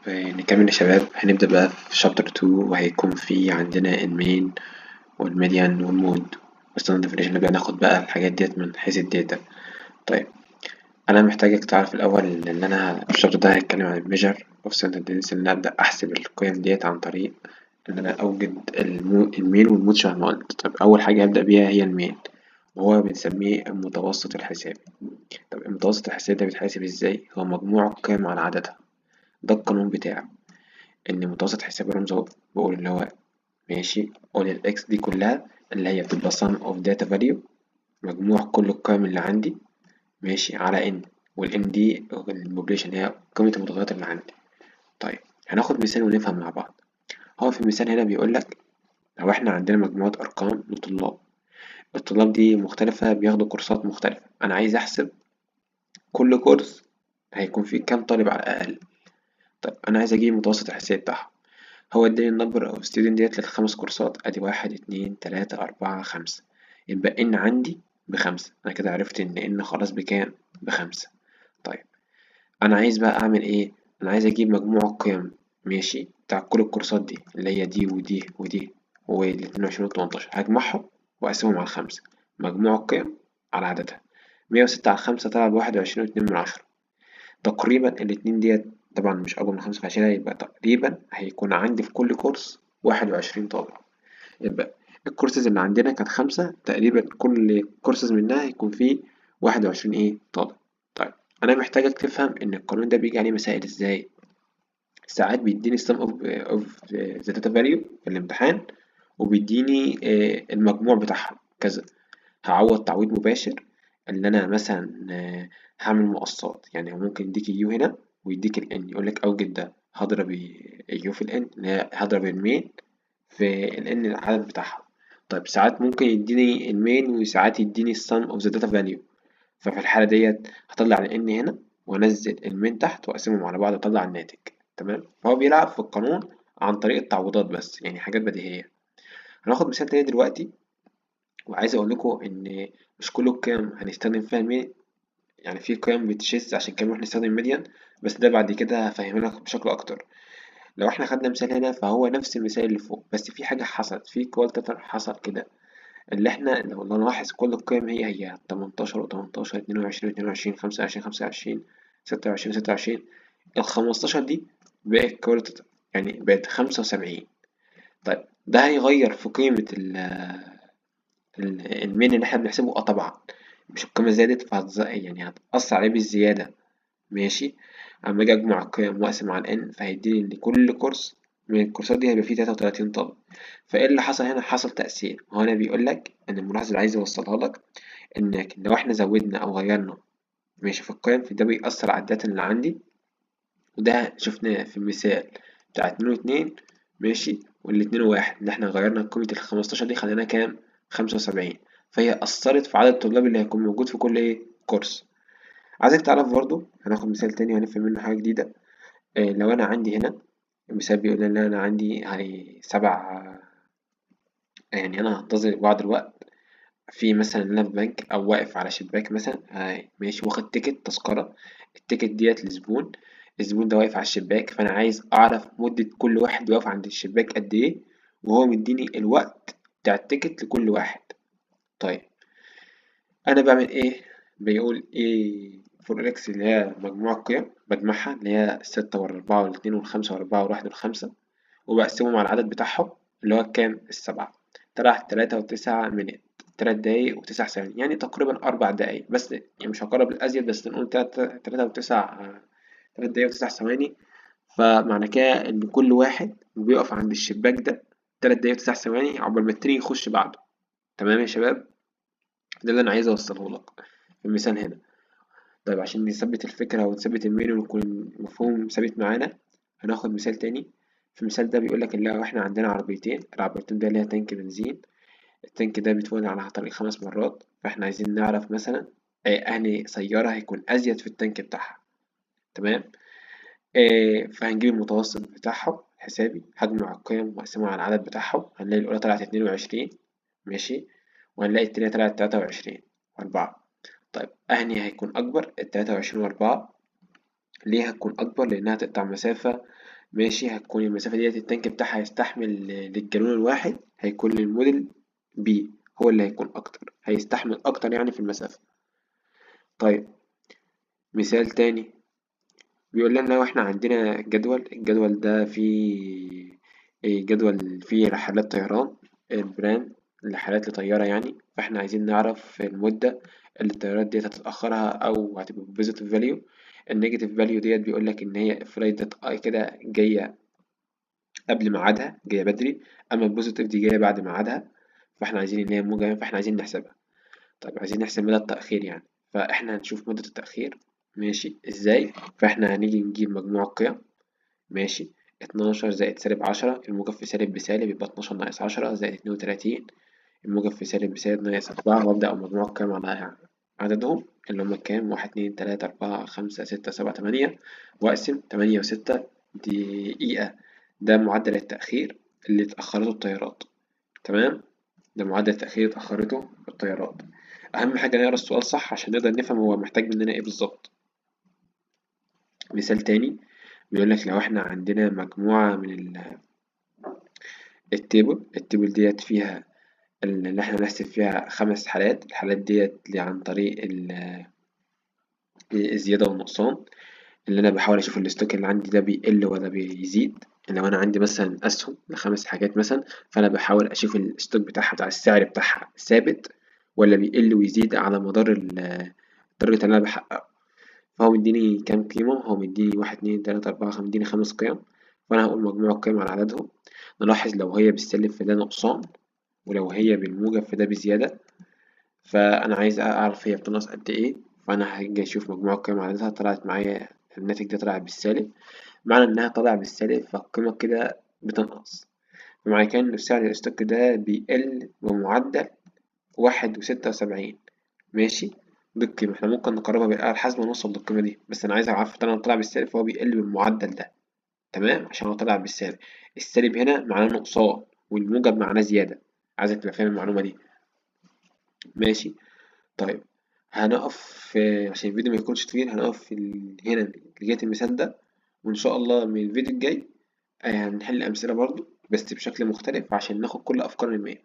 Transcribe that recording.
نكمل يا شباب. هنبدأ بقى في شابتر 2 وهيكون في عندنا المين والميديان والمود والستاندرد ديفينيشن. نبدأ ناخد بقى الحاجات ديت من حيث الداتا. طيب، أنا محتاجك تعرف الأول إن أنا في الشابتر ده هيتكلم عن الميجر أوف ستاندرد ديفينيشن، إن أنا أبدأ أحسب القيم ديت عن طريق إن أنا أوجد المين والمود شبه ما قلت. طب أول حاجة هبدأ بيها هي المين، وهو بنسميه المتوسط الحسابي. طب المتوسط الحسابي ده بيتحسب إزاي؟ هو مجموع القيم على عددها، ده القانون بتاعه. إن متوسط حساب الرمز أهو، بقول اللي هو ماشي قول الإكس دي كلها اللي هي بتبقى sum of data value، مجموع كل القيم اللي عندي، ماشي، على n، والn دي البوبليشن هي قيمة المتغيرات اللي عندي. طيب، هناخد مثال ونفهم مع بعض. هو في المثال هنا بيقولك لو احنا عندنا مجموعة أرقام لطلاب، الطلاب دي مختلفة بياخدوا كورسات مختلفة، أنا عايز أحسب كل كورس هيكون فيه كام طالب على الأقل. طيب أنا عايز أجيب متوسط الحساب بتاعهم. هو اداني النمبر اوف ستودنت ديت للخمس كورسات، ادي واحد اتنين تلاتة أربعة خمسة، يبقى ان عندي بخمسة. انا كده عرفت ان خلاص بكام؟ بخمسة. طيب، انا عايز بقى اعمل ايه؟ انا عايز اجيب مجموع القيم، ماشي، بتاع كل الكورسات دي اللي هي دي ودي ودي والاتنين وعشرين وتمنتاشر، هجمعهم واقسمهم على خمسة. مجموع القيم على عددها، 106 على خمسة طلع بواحد وعشرين واتنين من عشرة. تقريبا الاتنين ديت طبعا مش أكبر من خمسة، فعشان يبقى تقريبا هيكون عندي في كل كورس واحد وعشرين طالب. يبقى الكورسز اللي عندنا كانت خمسة، تقريبا كل كورسز منها هيكون فيه واحد وعشرين طالب. طيب، أنا محتاجك تفهم إن القانون ده بيجي عليه مسائل إزاي. ساعات بيديني sum of the data value في الامتحان، وبيديني المجموع بتاعهم كذا. هعوض تعويض مباشر، اللي انا مثلا هعمل مقصات. يعني هو ممكن يديك اليو هنا ويديك الان، يقول لك اوجد ده، هضرب اليو في الان اللي هي هضرب المين في الان العدد بتاعها. طيب ساعات ممكن يديني المين وساعات يديني السم اوف ذا داتا فاليو، ففي الحالة ديت هطلع الان هنا وانزل المين تحت واقسمهم على بعض واطلع الناتج. تمام، فهو بيلعب في القانون عن طريق التعويضات بس، يعني حاجات بديهية. هناخد مثال تاني دلوقتي، وعايز اقول لكم ان مش كل القيم هنستخدم فيها المين. يعني في قيم بتشيز عشان كده نروح نستخدم ميديان، بس ده بعد كده هفهملك بشكل اكتر. لو احنا خدنا مثال هنا فهو نفس المثال اللي فوق، بس في حاجة حصلت في كوالتاتر حصل كده، اللي احنا لو نلاحظ كل القيم هي 18 و18 22 22 25 25 26 26، ال 15 دي بقت كوالتاتر، يعني بقت 75. طيب ده هيغير في قيمة المين اللي احنا بنحسبه؟ اه طبعا، مش القيمة زادت يعني هتأثر عليه بالزيادة. ماشي، اما اجي اجمع القيم واقسم على n فهيديني ان كل كورس من الكورسات دي هيبقى فيه 33 طالب. فايه اللي حصل هنا؟ حصل تأثير. هو انا بيقول لك ان الملاحظة اللي عايز يوصلها لك انك لو احنا زودنا او غيرنا ماشي في القيم، فده بيأثر على الداتا اللي عندي. وده شفناه في المثال بتاع اتنين واتنين، ماشي، والاتنين وواحد اللي احنا غيرنا قيمة الخمستاشر دي خلينا كام؟ 75. فهي أثرت في عدد الطلاب اللي هيكون موجود في كل كورس. عايزك تعرف برضو، هناخد مثال تاني وهنفهم منه حاجة جديدة. لو أنا عندي هنا المثال بيقول إن أنا عندي هي سبع، يعني أنا هنتظر بعض الوقت في مثلا أنا في بنك أو واقف على شباك مثلا، ماشي، واخد تيكت تذكرة. التيكت ديت لزبون، الزبون ده واقف على الشباك، فأنا عايز أعرف مدة كل واحد واقف عند الشباك قد إيه، وهو مديني الوقت بتاع التيكت لكل واحد. طيب أنا بعمل إيه؟ بيقول إيه فور إكس اللي هي مجموع القيم، بجمعها اللي هي الستة والأربعة والاتنين والخمسة والأربعة والواحد والخمسة، وبقسمهم على العدد بتاعهم اللي هو كام؟ السبعة. طلع 3 و9 من 3 دقايق و9 ثواني، يعني تقريبا 4 دقايق بس، يعني مش هقرب الأزيد، بس نقول 3 دقايق و9 ثواني. فمعنى كده إن كل واحد بيقف عند الشباك ده 3 دقايق و9 ثواني عقبال ما التاني يخش بعده. تمام يا شباب؟ ده اللي أنا عايز أوصله لك في المثال هنا. طيب عشان نثبت الفكرة ونثبت الميل ويكون المفهوم ثابت معانا، هناخد مثال تاني. في المثال ده بيقولك إن لو إحنا عندنا عربيتين، العربيتين ده ليها تانك بنزين، التانك ده بيتولد على طريق 5 مرات، فإحنا عايزين نعرف مثلا أنهي سيارة هيكون أزيد في التانك بتاعها. تمام، فهنجيب المتوسط بتاعهم حسابي، هجمع القيم وأقسمها على العدد بتاعهم، هنلاقي الأولى طلعت 22، ماشي، وهنلاقي التانية طلعت 23 و4. طيب أهني هيكون أكبر، ال23 و4 ليه هتكون أكبر؟ لأنها هتقطع مسافة. ماشي، هتكون المسافة ديت التانك بتاعها يستحمل للجالون الواحد، هيكون الموديل بي هو اللي هيكون أكتر، هيستحمل أكتر يعني في المسافة. طيب مثال تاني، بيقول لنا لو احنا عندنا جدول، الجدول ده فيه جدول فيه رحلات طيران، البراند رحلات لطيارة يعني، فاحنا عايزين نعرف المدة اللي الطيارات ديت هتتأخرها أو هتبقى بوزيتيف فاليو. النيجاتيف فاليو ديت بيقول لك إن هي فلايت ديت كده جاية قبل ميعادها، جاية بدري، أما البوزيتيف دي جاية بعد ميعادها، فاحنا عايزين إن هي موجبة، فاحنا عايزين نحسبها. طيب عايزين نحسب مدى التأخير يعني، فاحنا هنشوف مدة التأخير. ماشي ازاي؟ فاحنا هنيجي نجيب مجموع القيم. ماشي، 12 زائد -10، الموجب في سالب بسالب يبقى 12 ناقص 10 زائد 32، الموجب في سالب بسالب ناقص 4، وأبدأ مجموع القيم على عددهم اللي هما كام، 1 2 3 4 5 6 7 8، وأقسم 8 و6 دقيقة. ده معدل التأخير اللي اتأخرته الطيارات. تمام، ده معدل التأخير اتأخرته الطيارات. أهم حاجة نقرا السؤال صح عشان نقدر نفهم هو محتاج مننا إيه بالظبط. مثال تاني بيقول لك لو إحنا عندنا مجموعة من التيبل ديت فيها اللي إحنا نحسب فيها 5 حالات، الحالات ديت اللي عن طريق الزيادة والنقصان، اللي أنا بحاول أشوف الستوك اللي عندي ده بيقل ولا بيزيد. لو أنا عندي مثلا أسهم ل5 حاجات مثلا، فأنا بحاول أشوف الستوك بتاعها بتاع السعر بتاعها ثابت ولا بيقل ويزيد على مدار التارجت اللي أنا بحققه. فهو مديني كام قيمة؟ هو مديني 1 2 3 4 5، مديني 5 قيم، فأنا هقول مجموع القيم على عددهم. نلاحظ لو هي بالسالب فده نقصان، ولو هي بالموجب فده بزيادة. فأنا عايز أعرف هي بتنقص قد إيه، فأنا هاجي أشوف مجموع القيم على عددها، طلعت معايا الناتج ده طلع بالسالب، معنى إنها طالعة بالسالب فالقيمة كده بتنقص، بمعنى كده إن سعر الستوك ده بيقل بمعدل 1 و76. ماشي، دي القيمة، احنا ممكن نقربها بالآلة الحاسبة ونوصل للقيمة دي، بس أنا عايز أعرف طالما طلع بالسالب فهو بيقل بالمعدل ده. تمام، عشان هو طلع بالسالب، السالب هنا معناه نقصان والموجب معناه زيادة. عايزك تبقى فاهم المعلومة دي. ماشي. طيب هنقف عشان الفيديو ما يكونش طويل، هنقف هنا لغاية المثال ده، وإن شاء الله من الفيديو الجاي هنحل أمثلة برضو بس بشكل مختلف عشان ناخد كل أفكار المية.